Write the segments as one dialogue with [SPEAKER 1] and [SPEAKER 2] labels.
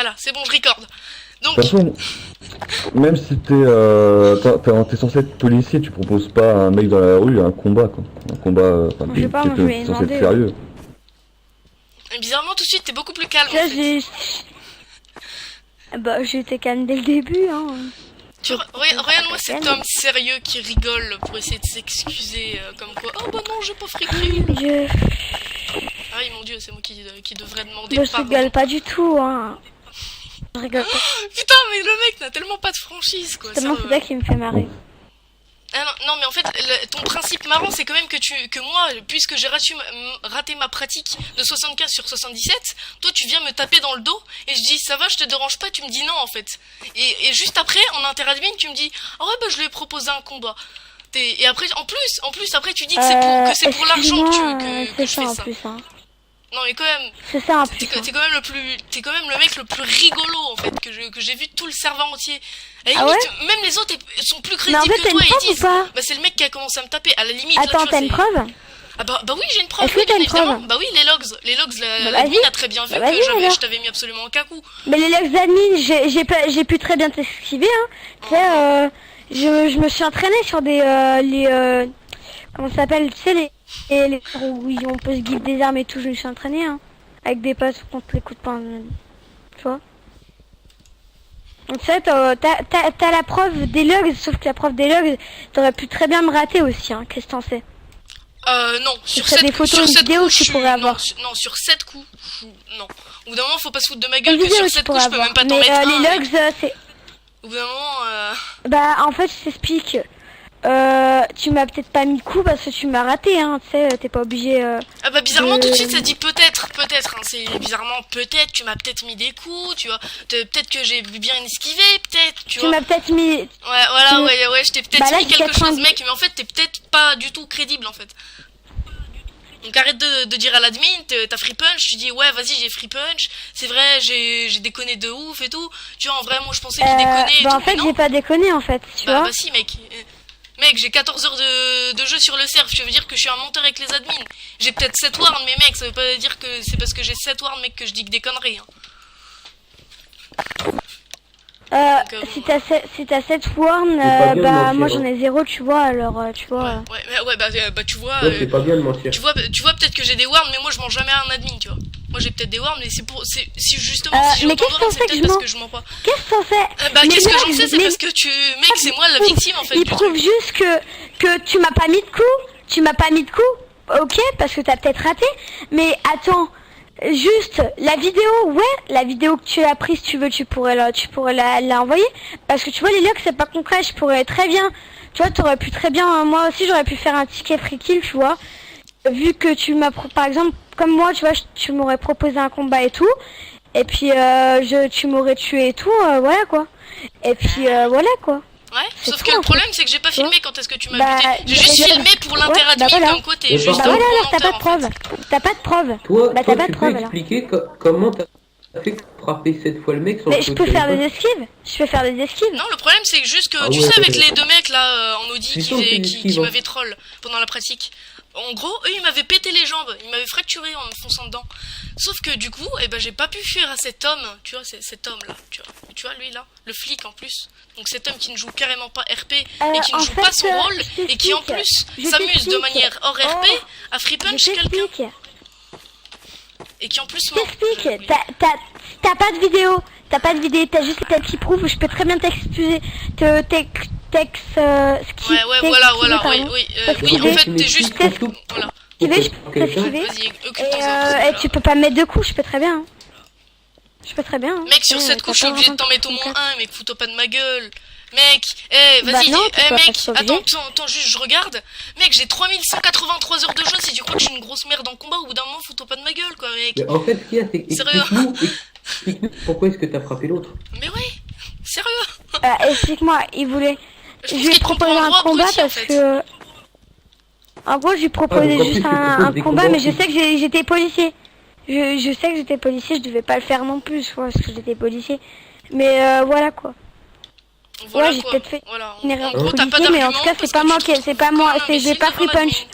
[SPEAKER 1] Voilà, c'est bon, je recorde. Donc...
[SPEAKER 2] De toute façon, même si t'es censé être policier, tu proposes pas à un mec dans la rue un combat, quoi. Un combat,
[SPEAKER 3] je sais pas, moi, je vais
[SPEAKER 2] t'es censé être
[SPEAKER 3] demander.
[SPEAKER 2] sérieux.
[SPEAKER 1] Et bizarrement, tout de suite, t'es beaucoup plus calme,
[SPEAKER 3] Là,
[SPEAKER 1] en fait.
[SPEAKER 3] Bah, j'étais calme dès le début, hein.
[SPEAKER 1] Regarde-moi cet homme sérieux qui rigole pour essayer de s'excuser, comme quoi, oh bah non, j'ai pas friqué. Ah oui, mon dieu, c'est moi qui devrais demander
[SPEAKER 3] Bah, je
[SPEAKER 1] pardon.
[SPEAKER 3] rigole pas du tout, hein. Je rigole pas.
[SPEAKER 1] Putain, mais le mec n'a tellement pas de franchise, quoi.
[SPEAKER 3] Tellement c'est ça qui me fait marrer.
[SPEAKER 1] Ah non, mais en fait, ton principe marrant, c'est quand même que moi, puisque j'ai raté ma pratique de 75 sur 77, toi, tu viens me taper dans le dos, et je dis, ça va, je te dérange pas, tu me dis non, en fait. Et juste après, en interadmin, tu me dis, ah ouais, bah, je lui ai proposé un combat. Et après, en plus, après, tu dis que c'est pour l'argent que je fais ça.
[SPEAKER 3] Plus, hein.
[SPEAKER 1] Non, mais quand même.
[SPEAKER 3] C'est ça, en plus.
[SPEAKER 1] T'es quand même le mec le plus rigolo, en fait, que j'ai vu tout le serveur entier. À la
[SPEAKER 3] Ah
[SPEAKER 1] limite,
[SPEAKER 3] ouais,
[SPEAKER 1] même les autres sont plus
[SPEAKER 3] mais en
[SPEAKER 1] crédibles
[SPEAKER 3] fait,
[SPEAKER 1] que toi,
[SPEAKER 3] t'as une
[SPEAKER 1] et ils
[SPEAKER 3] preuve ou
[SPEAKER 1] disent,
[SPEAKER 3] pas?
[SPEAKER 1] bah, c'est le mec qui a commencé à me taper. À la limite,
[SPEAKER 3] Attends,
[SPEAKER 1] là,
[SPEAKER 3] t'as une preuve?
[SPEAKER 1] Ah bah oui, j'ai une preuve,
[SPEAKER 3] Est-ce que
[SPEAKER 1] oui,
[SPEAKER 3] t'as
[SPEAKER 1] bien
[SPEAKER 3] une preuve?
[SPEAKER 1] évidemment. Bah oui, les logs,
[SPEAKER 3] Bah,
[SPEAKER 1] l'admin
[SPEAKER 3] vas-y.
[SPEAKER 1] a très bien vu
[SPEAKER 3] Bah, vas-y,
[SPEAKER 1] que
[SPEAKER 3] alors.
[SPEAKER 1] je t'avais mis absolument aucun coup.
[SPEAKER 3] Mais les logs d'admin, j'ai pu très bien t'esquiver, hein. Tu sais, je me suis entraîné sur des, comment ça s'appelle, tu sais, les où on peut se guider des armes et tout, je me suis entraîné, hein. Avec des passes contre les coups de poing, tu vois. Donc tu sais, t'as la preuve des logs, sauf que la preuve des logs, t'aurais pu très bien me rater aussi, hein. Qu'est-ce que t'en sais?
[SPEAKER 1] Non, sur
[SPEAKER 3] t'as
[SPEAKER 1] 7
[SPEAKER 3] des photos,
[SPEAKER 1] sur
[SPEAKER 3] vidéos
[SPEAKER 1] coups,
[SPEAKER 3] que tu pourrais avoir.
[SPEAKER 1] Non, sur 7 coups, non. Au bout d'un moment, faut pas se foutre de ma gueule
[SPEAKER 3] Une
[SPEAKER 1] que
[SPEAKER 3] vidéo
[SPEAKER 1] sur
[SPEAKER 3] tu
[SPEAKER 1] 7
[SPEAKER 3] pourrais
[SPEAKER 1] coups, je peux
[SPEAKER 3] avoir.
[SPEAKER 1] même pas t'en
[SPEAKER 3] Mais
[SPEAKER 1] mettre un.
[SPEAKER 3] les
[SPEAKER 1] Mec.
[SPEAKER 3] logs, c'est...
[SPEAKER 1] Au bout d'un moment,
[SPEAKER 3] Bah, en fait, je t'explique. Tu m'as peut-être pas mis de coup parce que tu m'as raté, hein. Tu sais, t'es pas obligé...
[SPEAKER 1] Ah bah bizarrement tout de suite ça dit peut-être, hein, c'est bizarrement peut-être, tu m'as peut-être mis des coups, tu vois, peut-être que j'ai bien esquivé, peut-être, tu
[SPEAKER 3] Tu
[SPEAKER 1] vois.
[SPEAKER 3] m'as peut-être mis...
[SPEAKER 1] Ouais, voilà, ouais, je t'ai peut-être
[SPEAKER 3] Bah là,
[SPEAKER 1] mis quelque
[SPEAKER 3] 90.
[SPEAKER 1] chose, mec, mais en fait t'es peut-être pas du tout crédible en fait. Donc arrête de dire à l'admin, t'as free punch, tu dis ouais vas-y j'ai free punch, c'est vrai j'ai déconné de ouf et tout, tu vois en vrai moi je pensais que je déconnais et
[SPEAKER 3] Bah,
[SPEAKER 1] tout,
[SPEAKER 3] en fait,
[SPEAKER 1] mais non.
[SPEAKER 3] j'ai pas déconné, en fait, tu vois.
[SPEAKER 1] Bah si mec. Mec, j'ai 14 heures de jeu sur le serve, je veux dire que je suis un menteur avec les admins. J'ai peut-être 7 warns, mais mec, ça veut pas dire que c'est parce que j'ai 7 warns, mec, que je dis que des conneries. Hein.
[SPEAKER 3] Si t'as 7 warns,
[SPEAKER 4] pas bien de
[SPEAKER 3] bah,
[SPEAKER 4] mentir,
[SPEAKER 3] moi
[SPEAKER 4] hein.
[SPEAKER 3] j'en ai 0, tu vois, alors, tu vois.
[SPEAKER 1] Ouais, bah tu vois...
[SPEAKER 4] Ouais, c'est pas bien de mentir.
[SPEAKER 1] Tu vois peut-être que j'ai des warns, mais moi je mens jamais à un admin, tu vois. Moi j'ai peut-être des warns, mais si justement si j'ai
[SPEAKER 3] mais
[SPEAKER 1] autant de
[SPEAKER 3] qu'est-ce
[SPEAKER 1] warns,
[SPEAKER 3] qu'on
[SPEAKER 1] c'est
[SPEAKER 3] fait
[SPEAKER 1] peut-être
[SPEAKER 3] que
[SPEAKER 1] parce
[SPEAKER 3] je
[SPEAKER 1] que je mens pas.
[SPEAKER 3] Qu'est-ce que t'en sais?
[SPEAKER 1] Bah
[SPEAKER 3] Mais
[SPEAKER 1] qu'est-ce que
[SPEAKER 3] là,
[SPEAKER 1] j'en sais, c'est
[SPEAKER 3] mais-
[SPEAKER 1] parce que mec, c'est moi la victime en fait.
[SPEAKER 3] Il
[SPEAKER 1] du
[SPEAKER 3] prouve
[SPEAKER 1] truc.
[SPEAKER 3] juste que tu m'as pas mis de coup, ok, parce que t'as peut-être raté, mais attends, juste, la vidéo que tu as prise, tu pourrais la envoyer, parce que tu vois, les logs, c'est pas concret, je pourrais très bien, tu vois, t'aurais pu très bien, moi aussi, j'aurais pu faire un ticket free kill, tu vois, vu que tu m'as, par exemple, comme moi, tu vois, tu m'aurais proposé un combat et tout, et puis, tu m'aurais tué et tout, voilà, quoi, et puis, voilà, quoi.
[SPEAKER 1] Ouais,
[SPEAKER 3] C'est
[SPEAKER 1] sauf
[SPEAKER 3] tout,
[SPEAKER 1] que le
[SPEAKER 3] en
[SPEAKER 1] problème c'est que j'ai pas
[SPEAKER 3] Tu vois.
[SPEAKER 1] filmé quand est-ce que tu m'as
[SPEAKER 3] Bah,
[SPEAKER 1] buté. J'ai juste
[SPEAKER 3] bah,
[SPEAKER 1] filmé pour l'interadmin
[SPEAKER 3] voilà.
[SPEAKER 1] comme quoi t'es
[SPEAKER 4] Bah,
[SPEAKER 1] juste
[SPEAKER 3] Bah
[SPEAKER 1] un
[SPEAKER 3] voilà,
[SPEAKER 1] gros
[SPEAKER 3] alors t'as pas de
[SPEAKER 1] menteur, en fait.
[SPEAKER 3] preuve. T'as pas de preuve.
[SPEAKER 4] Toi,
[SPEAKER 3] Bah,
[SPEAKER 4] toi
[SPEAKER 3] t'as pas
[SPEAKER 4] tu
[SPEAKER 3] de
[SPEAKER 4] peux
[SPEAKER 3] preuve, alors.
[SPEAKER 4] expliquer comment t'as fait frapper 7 fois le mec sans
[SPEAKER 3] Mais
[SPEAKER 4] que
[SPEAKER 3] je
[SPEAKER 4] tu
[SPEAKER 3] peux faire
[SPEAKER 4] aies
[SPEAKER 3] des
[SPEAKER 4] pas.
[SPEAKER 3] esquives. Je peux faire des esquives.
[SPEAKER 1] Non, le problème c'est que juste que
[SPEAKER 4] Ah
[SPEAKER 1] tu
[SPEAKER 4] ouais,
[SPEAKER 1] sais avec
[SPEAKER 4] ouais,
[SPEAKER 1] les
[SPEAKER 4] ouais.
[SPEAKER 1] deux mecs là en Audi
[SPEAKER 4] Ils sont des
[SPEAKER 1] qui
[SPEAKER 4] esquives, hein.
[SPEAKER 1] m'avaient troll pendant la pratique. En gros, eux ils m'avaient pété les jambes, ils m'avaient fracturé en me fonçant dedans. Sauf que du coup, eh ben j'ai pas pu fuir à cet homme, tu vois, cet homme là, tu vois lui là, le flic en plus. Donc cet homme qui ne joue carrément pas RP et qui ne
[SPEAKER 3] en
[SPEAKER 1] joue
[SPEAKER 3] fait,
[SPEAKER 1] pas son rôle
[SPEAKER 3] je
[SPEAKER 1] et qui en
[SPEAKER 3] t'explique.
[SPEAKER 1] plus
[SPEAKER 3] Je
[SPEAKER 1] s'amuse de
[SPEAKER 3] t'explique.
[SPEAKER 1] manière hors RP à free
[SPEAKER 3] Je
[SPEAKER 1] punch quelqu'un
[SPEAKER 3] t'explique.
[SPEAKER 1] et qui en plus
[SPEAKER 3] Je
[SPEAKER 1] ment.
[SPEAKER 3] t'explique. T'as pas de vidéo. T'as pas de vidéo. T'as juste ta qui prouve. Je peux très bien t'excuser.
[SPEAKER 1] Ouais, voilà, oui, en fait t'es juste... Voilà,
[SPEAKER 3] Je peux t'esquiver.
[SPEAKER 1] vas-y, occupe-toi.
[SPEAKER 3] Et tu peux pas me mettre de coups. Je peux très bien. Hein. Je peux très bien. Hein.
[SPEAKER 1] Mec, sur
[SPEAKER 3] Ouais,
[SPEAKER 1] cette couche, je suis
[SPEAKER 3] t'as pas
[SPEAKER 1] obligé de t'en
[SPEAKER 3] vraiment
[SPEAKER 1] mettre au moins
[SPEAKER 3] concret.
[SPEAKER 1] un, mec, fous-toi pas de ma gueule. Mec,
[SPEAKER 3] Bah
[SPEAKER 1] vas-y,
[SPEAKER 3] non, tu peux
[SPEAKER 1] mec,
[SPEAKER 3] pas être
[SPEAKER 1] attends,
[SPEAKER 3] obligé.
[SPEAKER 1] attends, juste, je regarde. Mec, j'ai 3183 heures de jeu, si tu crois que je suis une grosse merde en combat, au bout d'un moment, fous-toi pas de ma gueule, quoi, mec.
[SPEAKER 4] Mais en fait, ce qu'il y a, c'est
[SPEAKER 1] Sérieux.
[SPEAKER 4] explique-nous pourquoi est-ce que t'as frappé l'autre.
[SPEAKER 1] Mais ouais, sérieux.
[SPEAKER 3] Explique-moi. Il voulait.
[SPEAKER 1] Je
[SPEAKER 3] Je
[SPEAKER 1] pense
[SPEAKER 3] lui ai
[SPEAKER 1] qu'il te
[SPEAKER 3] proposé
[SPEAKER 1] comprend
[SPEAKER 3] un
[SPEAKER 1] droit
[SPEAKER 3] combat
[SPEAKER 1] aussi, en
[SPEAKER 3] parce
[SPEAKER 1] fait.
[SPEAKER 3] que. En gros, je lui proposais
[SPEAKER 4] donc en
[SPEAKER 3] juste
[SPEAKER 4] plus, tu proposes
[SPEAKER 3] un
[SPEAKER 4] des
[SPEAKER 3] combat,
[SPEAKER 4] combats
[SPEAKER 3] mais je
[SPEAKER 4] aussi.
[SPEAKER 3] sais que j'étais policier. Je sais que j'étais policier, je devais pas le faire non plus, quoi, parce que j'étais policier. Mais voilà quoi.
[SPEAKER 1] Voilà
[SPEAKER 3] j'ai
[SPEAKER 1] quoi.
[SPEAKER 3] peut-être fait
[SPEAKER 1] Voilà.
[SPEAKER 3] une
[SPEAKER 1] En
[SPEAKER 3] erreur
[SPEAKER 1] gros,
[SPEAKER 3] de
[SPEAKER 1] t'as pas
[SPEAKER 3] policier, mais en
[SPEAKER 1] d'argument
[SPEAKER 3] tout cas,
[SPEAKER 1] parce
[SPEAKER 3] c'est pas
[SPEAKER 1] que
[SPEAKER 3] moi
[SPEAKER 1] tu
[SPEAKER 3] qui,
[SPEAKER 1] te
[SPEAKER 3] c'est pas
[SPEAKER 1] trouves
[SPEAKER 3] moi,
[SPEAKER 1] comme un
[SPEAKER 3] j'ai
[SPEAKER 1] imbécile
[SPEAKER 3] pas
[SPEAKER 1] devant
[SPEAKER 3] free
[SPEAKER 1] l'admin.
[SPEAKER 3] punch.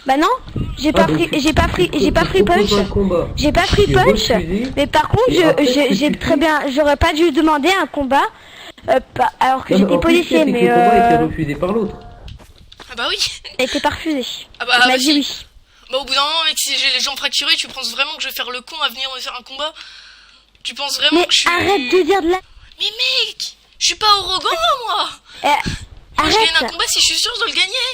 [SPEAKER 3] Bah non, j'ai pas pris punch. J'ai pas pris punch. Mais par contre, j'ai très bien, j'aurais pas dû demander un combat alors que j'étais policier, mais
[SPEAKER 4] le combat a été refusé par l'autre.
[SPEAKER 1] Ah bah oui.
[SPEAKER 3] il était pas refusé.
[SPEAKER 1] Ah bah,
[SPEAKER 3] Il m'a
[SPEAKER 1] bah
[SPEAKER 3] dit
[SPEAKER 1] si.
[SPEAKER 3] oui.
[SPEAKER 1] Bah au bout d'un moment, mec, si j'ai les jambes fracturées, tu penses vraiment que je vais faire le con à venir me faire un combat? Tu penses vraiment
[SPEAKER 3] Mais
[SPEAKER 1] que je suis...
[SPEAKER 3] arrête de dire de la.
[SPEAKER 1] Mais mec, je suis pas arrogant, moi. Moi, je gagne un
[SPEAKER 3] Arrête.
[SPEAKER 1] combat si je suis sûr de le gagner.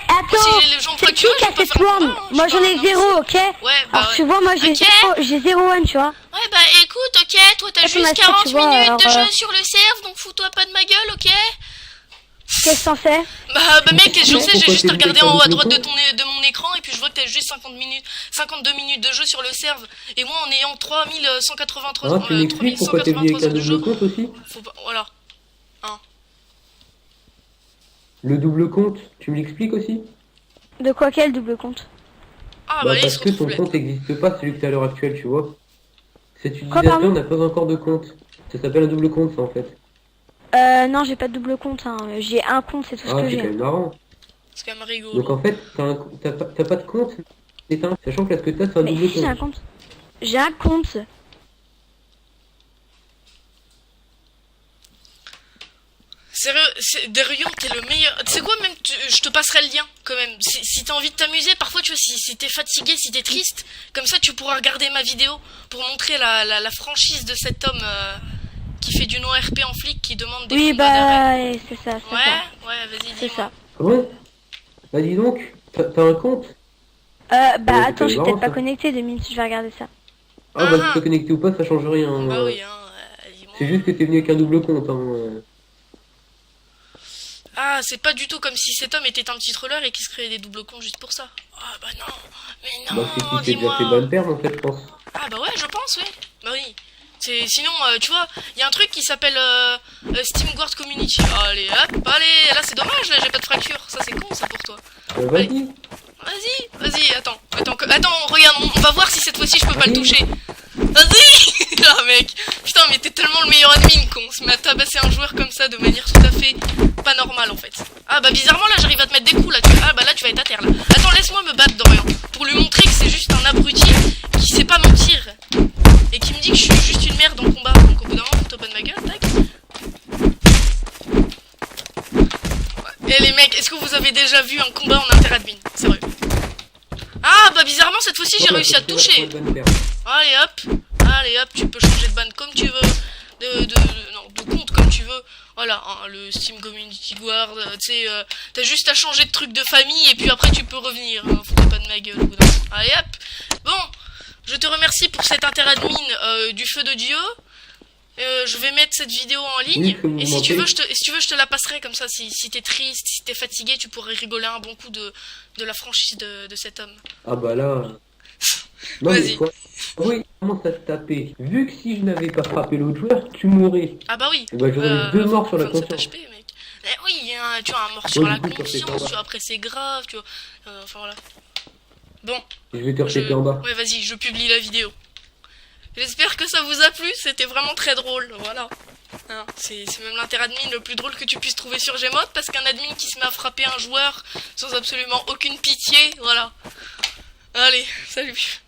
[SPEAKER 3] Attends.
[SPEAKER 1] Si j'ai les jambes
[SPEAKER 3] C'est qui
[SPEAKER 1] fracturées,
[SPEAKER 3] qui
[SPEAKER 1] je
[SPEAKER 3] a
[SPEAKER 1] peux
[SPEAKER 3] fait
[SPEAKER 1] pas faire un
[SPEAKER 3] tourne?
[SPEAKER 1] combat, hein,
[SPEAKER 3] Moi
[SPEAKER 1] je suis
[SPEAKER 3] j'en
[SPEAKER 1] pas
[SPEAKER 3] ai
[SPEAKER 1] un
[SPEAKER 3] 0,
[SPEAKER 1] imbécile.
[SPEAKER 3] ok?
[SPEAKER 1] Ouais, bah
[SPEAKER 3] Alors
[SPEAKER 1] ouais.
[SPEAKER 3] tu vois, moi j'ai
[SPEAKER 1] Ok.
[SPEAKER 3] j'ai 0 one, tu vois.
[SPEAKER 1] Ouais, bah écoute, ok, toi t'as
[SPEAKER 3] Attends,
[SPEAKER 1] juste
[SPEAKER 3] mais
[SPEAKER 1] 40
[SPEAKER 3] tu vois,
[SPEAKER 1] minutes de
[SPEAKER 3] alors,
[SPEAKER 1] jeu sur le serve, donc fous-toi pas de ma gueule, ok?
[SPEAKER 3] Qu'est-ce que t'en sais?
[SPEAKER 1] Bah mec, je sais, j'ai
[SPEAKER 4] Pourquoi
[SPEAKER 1] juste
[SPEAKER 4] t'es
[SPEAKER 1] regardé
[SPEAKER 4] venu
[SPEAKER 1] en haut à
[SPEAKER 4] avec
[SPEAKER 1] droite
[SPEAKER 4] le
[SPEAKER 1] de mon écran et puis je vois que t'as juste 52 minutes de jeu sur le serve. Et moi en ayant 3183
[SPEAKER 4] Ah, tu m'expliques pourquoi t'es venu avec un
[SPEAKER 1] heures de jeu,
[SPEAKER 4] double compte aussi?
[SPEAKER 1] faut pas... Voilà.
[SPEAKER 4] Le double compte, tu me l'expliques aussi?
[SPEAKER 3] De quoi quel double compte?
[SPEAKER 1] Ah bah là, il
[SPEAKER 4] parce
[SPEAKER 1] se
[SPEAKER 4] que ton
[SPEAKER 1] retrouve
[SPEAKER 4] compte n'existe pas, celui que t'as à l'heure actuelle, tu vois. Cet
[SPEAKER 3] Quoi,
[SPEAKER 4] utilisateur
[SPEAKER 3] pardon
[SPEAKER 4] n'a pas encore de compte. Ça s'appelle un double compte, ça, en fait.
[SPEAKER 3] Non, j'ai pas de double compte, hein. J'ai un compte, c'est tout ce
[SPEAKER 4] Ah,
[SPEAKER 3] que
[SPEAKER 4] c'est quand
[SPEAKER 3] j'ai.
[SPEAKER 4] même marrant.
[SPEAKER 1] C'est quand même rigolo.
[SPEAKER 4] Donc en fait, t'as pas de compte, sachant que là, ce que t'as, c'est un
[SPEAKER 3] Mais
[SPEAKER 4] double
[SPEAKER 3] si, j'ai un
[SPEAKER 4] compte.
[SPEAKER 3] compte. J'ai un compte.
[SPEAKER 1] Sérieux, Derion, t'es le meilleur. Tu sais quoi, même, je te passerai le lien, quand même. Si t'as envie de t'amuser, parfois, tu vois, si t'es fatigué, si t'es triste, comme ça, tu pourras regarder ma vidéo pour montrer la franchise de cet homme qui fait du non-RP en flic, qui demande des
[SPEAKER 3] Oui,
[SPEAKER 1] combats d'arrêt.
[SPEAKER 3] bah, c'est ça, c'est
[SPEAKER 1] Ouais,
[SPEAKER 3] ça.
[SPEAKER 1] ouais, vas-y,
[SPEAKER 3] C'est
[SPEAKER 1] dis-moi.
[SPEAKER 3] ça.
[SPEAKER 4] Ah bon? Bah dis donc, t'as un compte?
[SPEAKER 3] Bah,
[SPEAKER 4] c'est
[SPEAKER 3] attends, je suis
[SPEAKER 4] marrant,
[SPEAKER 3] peut-être pas
[SPEAKER 4] ça.
[SPEAKER 3] connecté, 2 minutes, je vais regarder ça.
[SPEAKER 4] Ah bah, tu peux connecter ou pas, ça change rien.
[SPEAKER 1] Bah oui, hein, dis-moi.
[SPEAKER 4] C'est juste que t'es venu avec un double compte,
[SPEAKER 1] Ah, c'est pas du tout comme si cet homme était un petit troller et qu'il se créait des doubles comptes juste pour ça. Ah bah non, mais non,
[SPEAKER 4] Bah c'est qu'il s'est déjà
[SPEAKER 1] dis-moi.
[SPEAKER 4] fait bonne perme, en fait, je pense.
[SPEAKER 1] Ah bah ouais, je pense, oui. Bah oui. Sinon, tu vois, il y a un truc qui s'appelle Steam Guard Community. Allez, hop, allez, là c'est dommage, là j'ai pas de fracture. Ça c'est con, ça pour toi.
[SPEAKER 4] Vas-y.
[SPEAKER 1] Vas-y, attends, regarde, on va voir si cette fois-ci je peux pas le toucher. Vas-y. Ah mec, putain, mais t'es tellement le meilleur admin qu'on se met à tabasser un joueur comme ça de manière tout à fait pas normale en fait. Ah bah bizarrement là j'arrive à te mettre des coups là. Ah bah là tu vas être à terre là. Attends, laisse-moi me battre Dorian pour lui montrer que c'est juste un abruti qui sait pas mentir et qui me dit que je suis juste une merde en combat. Donc au bout d'un moment, fous-toi pas de ma gueule, tac. Et les mecs, est-ce que vous avez déjà vu un combat en inter-admin? Sérieux. Ah bah bizarrement cette fois-ci j'ai réussi à te toucher. Allez hop, tu peux changer de ban comme tu veux, de compte comme tu veux. Voilà, hein, le Steam Community Guard, tu sais, t'as juste à changer de truc de famille et puis après tu peux revenir. Hein, faut pas de ma gueule. Allez hop. Bon, je te remercie pour cet inter-admin du feu de Dieu. Je vais mettre cette vidéo en ligne et si tu veux je te la passerai comme ça. Si t'es triste, si t'es fatigué, tu pourrais rigoler un bon coup de la franchise de cet homme.
[SPEAKER 4] Ah bah là... Non,
[SPEAKER 1] Vas-y.
[SPEAKER 4] mais quoi? Oui, comment ça te taper? Vu que si je n'avais pas frappé l'autre joueur, tu mourrais.
[SPEAKER 1] Ah bah oui.
[SPEAKER 4] Bah j'aurais eu 2 morts sur la
[SPEAKER 1] 27
[SPEAKER 4] conscience.
[SPEAKER 1] HP, mec. Mais oui, hein, tu as un mort sur
[SPEAKER 4] Ouais,
[SPEAKER 1] la
[SPEAKER 4] du coup, ça fait
[SPEAKER 1] conscience,
[SPEAKER 4] pas
[SPEAKER 1] tu vois, après c'est grave, tu vois. Enfin voilà. Bon,
[SPEAKER 4] Je vais te retaper en bas.
[SPEAKER 1] ouais, vas-y, je publie la vidéo. J'espère que ça vous a plu, c'était vraiment très drôle, voilà. Hein, c'est même l'inter-admin le plus drôle que tu puisses trouver sur Gmod, parce qu'un admin qui se met à frapper un joueur sans absolument aucune pitié, voilà. Allez, salut.